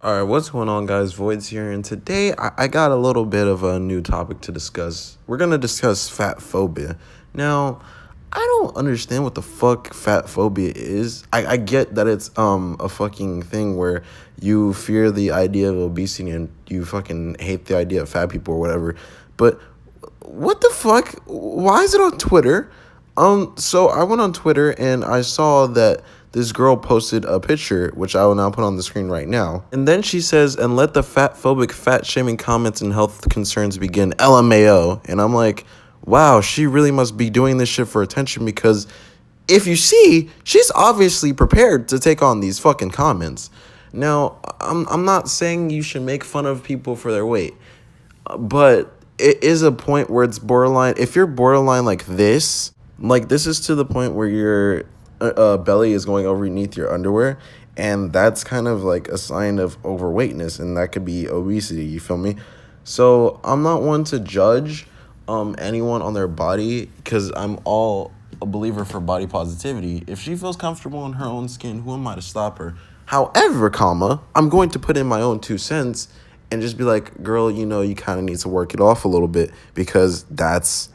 All right, what's going on, guys? Voids here, and today I got a little bit of a new topic to discuss. We're gonna discuss fat phobia. Now, I don't understand what the fuck fat phobia is. I get that it's a fucking thing where you fear the idea of obesity and you fucking hate the idea of fat people or whatever. But what the fuck? Why is it on Twitter? So I went on Twitter and I saw that this girl posted a picture, which I will now put on the screen right now. And then she says, and let the fat phobic, fat shaming comments and health concerns begin, LMAO. And I'm like, wow, she really must be doing this shit for attention, because if you see, she's obviously prepared to take on these fucking comments. Now, I'm not saying you should make fun of people for their weight, but it is a point where it's borderline. If you're borderline like this is to the point where your belly is going underneath your underwear, and that's kind of like a sign of overweightness, and that could be obesity. You feel me? So I'm not one to judge anyone on their body, because I'm all a believer for body positivity. If she feels comfortable in her own skin, who am I to stop her? However, I'm going to put in my own 2 cents and just be like, girl, you kind of need to work it off a little bit, because that's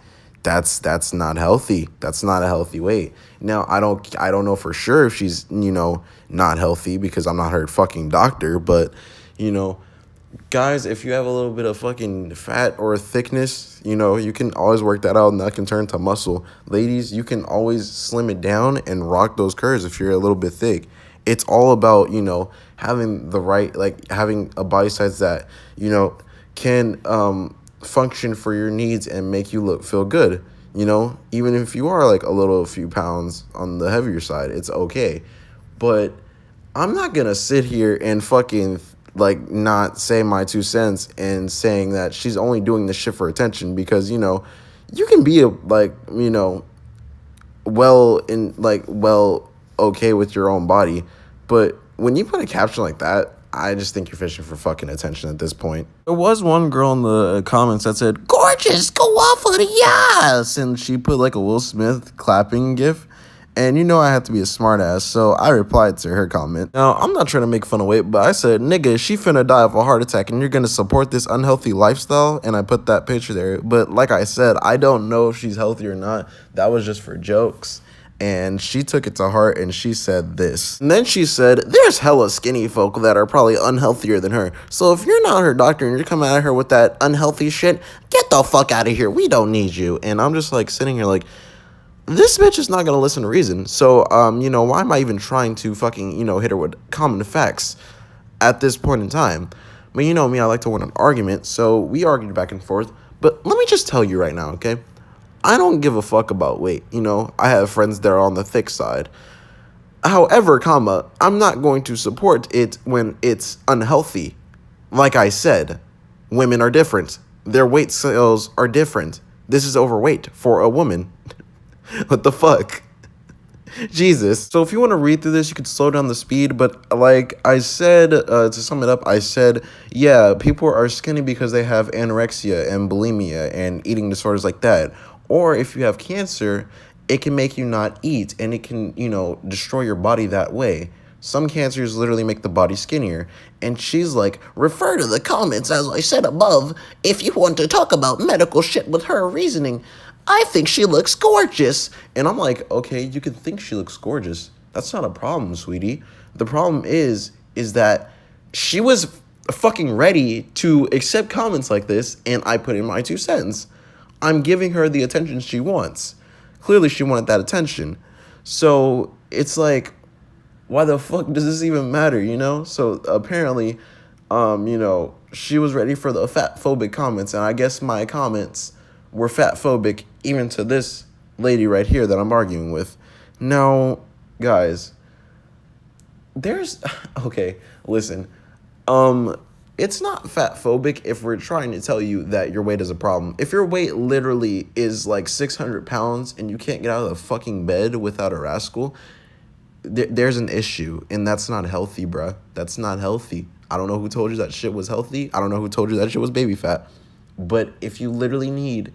not healthy. That's not a healthy weight. Now, I don't know for sure if she's, not healthy, because I'm not her fucking doctor, but, guys, if you have a little bit of fucking fat or thickness, you can always work that out, and that can turn to muscle. Ladies, you can always slim it down and rock those curves if you're a little bit thick. It's all about, having the right, like having a body size that, can function for your needs and make you feel good. Even if you are like a few pounds on the heavier side, it's okay. But I'm not gonna sit here and fucking like not say my 2 cents and saying that she's only doing this shit for attention, because you can be well okay with your own body, but when you put a caption like that, I just think you're fishing for fucking attention at this point. There was one girl in the comments that said, "Gorgeous, go off on a yes," and she put like a Will Smith clapping gif. And I had to be a smartass, so I replied to her comment. Now, I'm not trying to make fun of weight, but I said, nigga, she finna die of a heart attack, and you're gonna support this unhealthy lifestyle? And I put that picture there. But like I said, I don't know if she's healthy or not. That was just for jokes. And she took it to heart, and she said this. And then she said, there's hella skinny folk that are probably unhealthier than her. So if you're not her doctor and you're coming at her with that unhealthy shit, get the fuck out of here. We don't need you. And I'm just like sitting here like, this bitch is not going to listen to reason. So, why am I even trying to fucking, hit her with common facts at this point in time? But you know me, I like to win an argument. So we argued back and forth. But let me just tell you right now, okay? I don't give a fuck about weight. I have friends that are on the thick side. However, I'm not going to support it when it's unhealthy. Like I said, women are different. Their weight scales are different. This is overweight for a woman. What the fuck? Jesus. So if you want to read through this, you could slow down the speed. But like I said, to sum it up, I said, yeah, people are skinny because they have anorexia and bulimia and eating disorders like that. Or if you have cancer, it can make you not eat, and it can, destroy your body that way. Some cancers literally make the body skinnier. And she's like, refer to the comments as I said above if you want to talk about medical shit with her reasoning. I think she looks gorgeous. And I'm like, okay, you can think she looks gorgeous. That's not a problem, sweetie. The problem is that she was fucking ready to accept comments like this, and I put in my 2 cents. I'm giving her the attention she wants. Clearly, she wanted that attention. So it's like, why the fuck does this even matter, So apparently, she was ready for the fat phobic comments, and I guess my comments were fat phobic even to this lady right here that I'm arguing with. Now, guys, okay, listen, it's not fat phobic if we're trying to tell you that your weight is a problem. If your weight literally is like 600 pounds and you can't get out of the fucking bed without a rascal, there's an issue, and that's not healthy, bruh. That's not healthy. I don't know who told you that shit was healthy. I don't know who told you that shit was baby fat. But if you literally need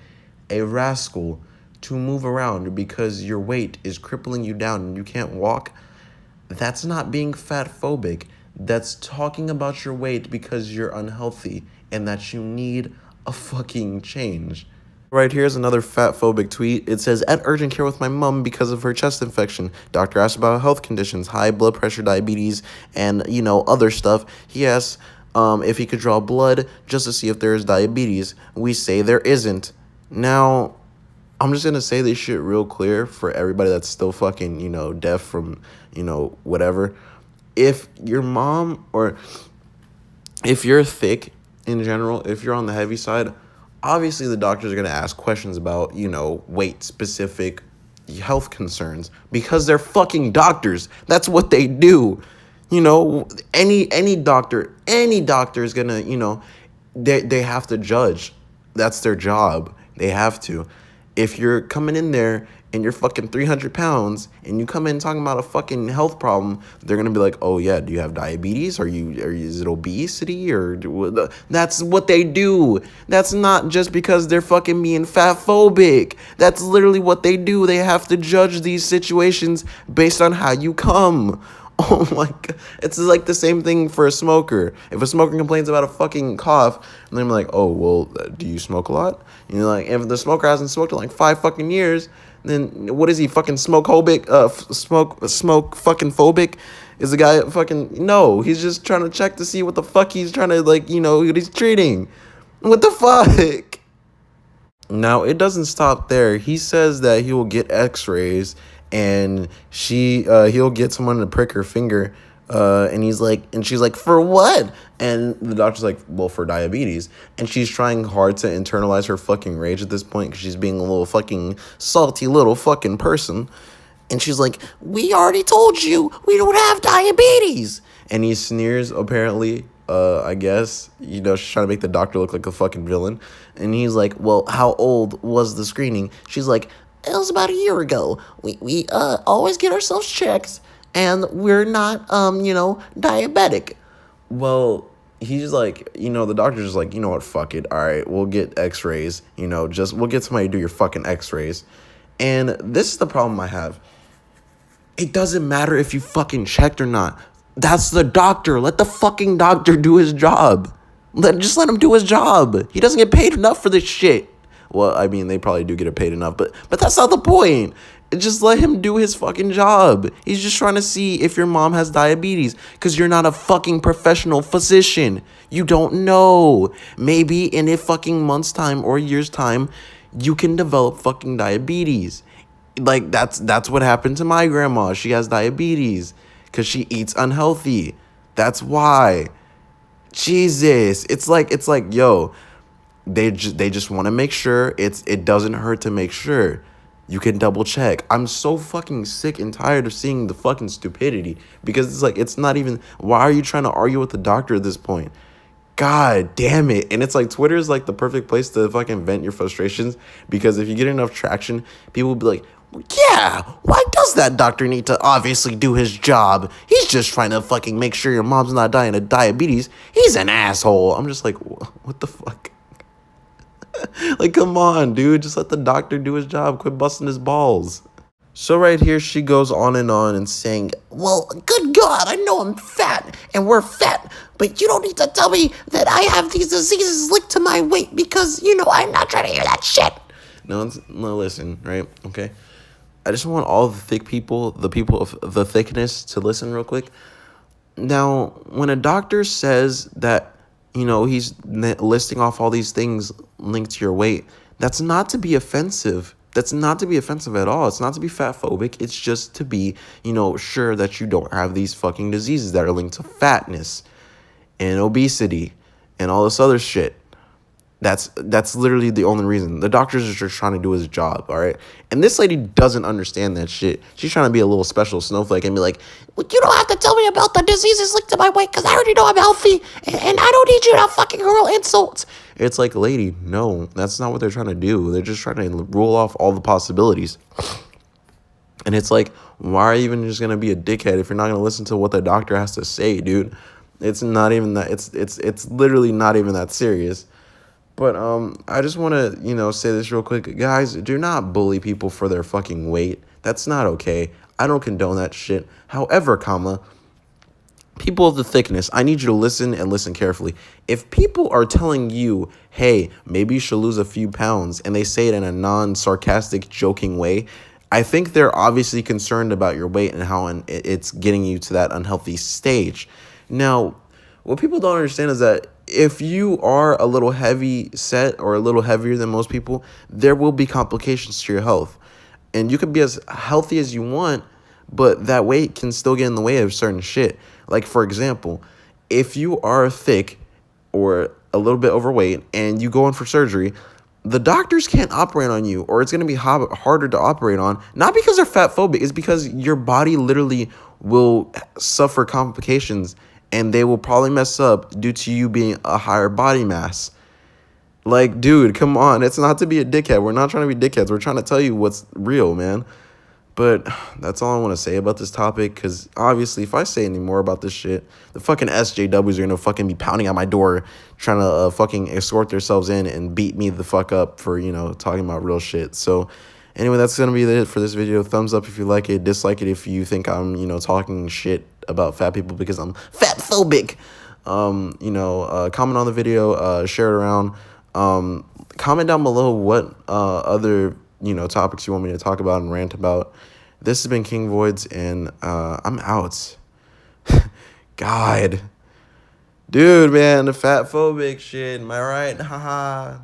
a rascal to move around because your weight is crippling you down and you can't walk, that's not being fat phobic. that's talking about your weight because you're unhealthy and that you need a fucking change. Right, here's another fat phobic tweet. It says, at urgent care with my mom because of her chest infection. Doctor asked about health conditions, high blood pressure, diabetes, and, other stuff. He asks if he could draw blood just to see if there is diabetes. We say there isn't. Now, I'm just going to say this shit real clear for everybody that's still fucking, deaf from, whatever. If your mom or if you're thick in general, if you're on the heavy side, obviously the doctors are going to ask questions about, weight specific health concerns because they're fucking doctors. That's what they do. Any doctor is going to, they have to judge. That's their job. They have to. If you're coming in there and you're fucking 300 pounds and you come in talking about a fucking health problem, they're going to be like, oh yeah, do you have diabetes? Is it obesity? That's what they do. That's not just because they're fucking being fat phobic. That's literally what they do. They have to judge these situations based on how you come. Oh my God. It's like the same thing for a smoker. If a smoker complains about a fucking cough, and they're like, oh, well, do you smoke a lot? If the smoker hasn't smoked in like 5 fucking years, then what is he, fucking smoke phobic? Smoke fucking phobic? Is the guy fucking, no, he's just trying to check to see what the fuck he's trying to, what he's treating. What the fuck? Now, it doesn't stop there. He says that he will get x-rays and he'll get someone to prick her finger, and she's like, for what? And the doctor's like, well, for diabetes. And she's trying hard to internalize her fucking rage at this point because she's being a little fucking salty little fucking person. And she's like, we already told you we don't have diabetes. And he sneers, apparently, I guess. She's trying to make the doctor look like a fucking villain. And he's like, well, how old was the screening? She's like, it was about a year ago. We always get ourselves checked, and we're not, diabetic. Well, he's like, the doctor's just like, you know what, fuck it. All right, we'll get x-rays, we'll get somebody to do your fucking x-rays. And this is the problem I have. It doesn't matter if you fucking checked or not. That's the doctor. Let the fucking doctor do his job. Just let him do his job. He doesn't get paid enough for this shit. Well, I mean, they probably do get it paid enough, but that's not the point. Just let him do his fucking job. He's just trying to see if your mom has diabetes because you're not a fucking professional physician. You don't know. Maybe in a fucking month's time or a year's time, you can develop fucking diabetes. That's what happened to my grandma. She has diabetes because she eats unhealthy. That's why. Jesus. It's like, yo, they just want to make sure it doesn't hurt to make sure. You can double check. I'm so fucking sick and tired of seeing the fucking stupidity because it's not even, why are you trying to argue with the doctor at this point? God damn it. And it's like Twitter is like the perfect place to fucking vent your frustrations because if you get enough traction, people will be like, yeah, why does that doctor need to obviously do his job? He's just trying to fucking make sure your mom's not dying of diabetes. He's an asshole. I'm just like, what the fuck? Come on, dude. Just let the doctor do his job. Quit busting his balls. So right here, she goes on and saying, well, good God, I know I'm fat and we're fat, but you don't need to tell me that I have these diseases linked to my weight because, I'm not trying to hear that shit. No, listen, right? Okay. I just want all the thick people, the people of the thickness to listen real quick. Now, when a doctor says that, he's listing off all these things linked to your weight, that's not to be offensive. That's not to be offensive at all. It's not to be fat phobic. It's just to be, sure that you don't have these fucking diseases that are linked to fatness and obesity and all this other shit. That's literally the only reason. The doctor's is just trying to do his job, all right? And this lady doesn't understand that shit. She's trying to be a little special snowflake and be like, well, you don't have to tell me about the diseases linked to my weight because I already know I'm healthy and I don't need you to fucking hurl insults. It's like, lady, no, that's not what they're trying to do. They're just trying to rule off all the possibilities. And it's like, why are you even just going to be a dickhead if you're not going to listen to what the doctor has to say, dude? It's not even that. It's literally not even that serious. But I just want to, say this real quick. Guys, do not bully people for their fucking weight. That's not okay. I don't condone that shit. However, people of the thickness, I need you to listen and listen carefully. If people are telling you, hey, maybe you should lose a few pounds, and they say it in a non-sarcastic, joking way, I think they're obviously concerned about your weight and how it's getting you to that unhealthy stage. Now, what people don't understand is that if you are a little heavy set or a little heavier than most people, there will be complications to your health. And you can be as healthy as you want, but that weight can still get in the way of certain shit. Like, for example, if you are thick or a little bit overweight and you go in for surgery, the doctors can't operate on you, or it's going to be harder to operate on, not because they're fat phobic, it's because your body literally will suffer complications and they will probably mess up due to you being a higher body mass. Like, dude, come on. It's not to be a dickhead. We're not trying to be dickheads. We're trying to tell you what's real, man. But that's all I want to say about this topic, because obviously if I say any more about this shit, the fucking SJWs are going to fucking be pounding at my door trying to fucking escort themselves in and beat me the fuck up for, talking about real shit. So anyway, that's going to be it for this video. Thumbs up if you like it. Dislike it if you think I'm, talking shit about fat people because I'm fat phobic. Comment on the video, share it around. Comment down below what other topics you want me to talk about and rant about. This has been King Voids, and I'm out. God. Dude, man, the fat phobic shit. Am I right? Haha.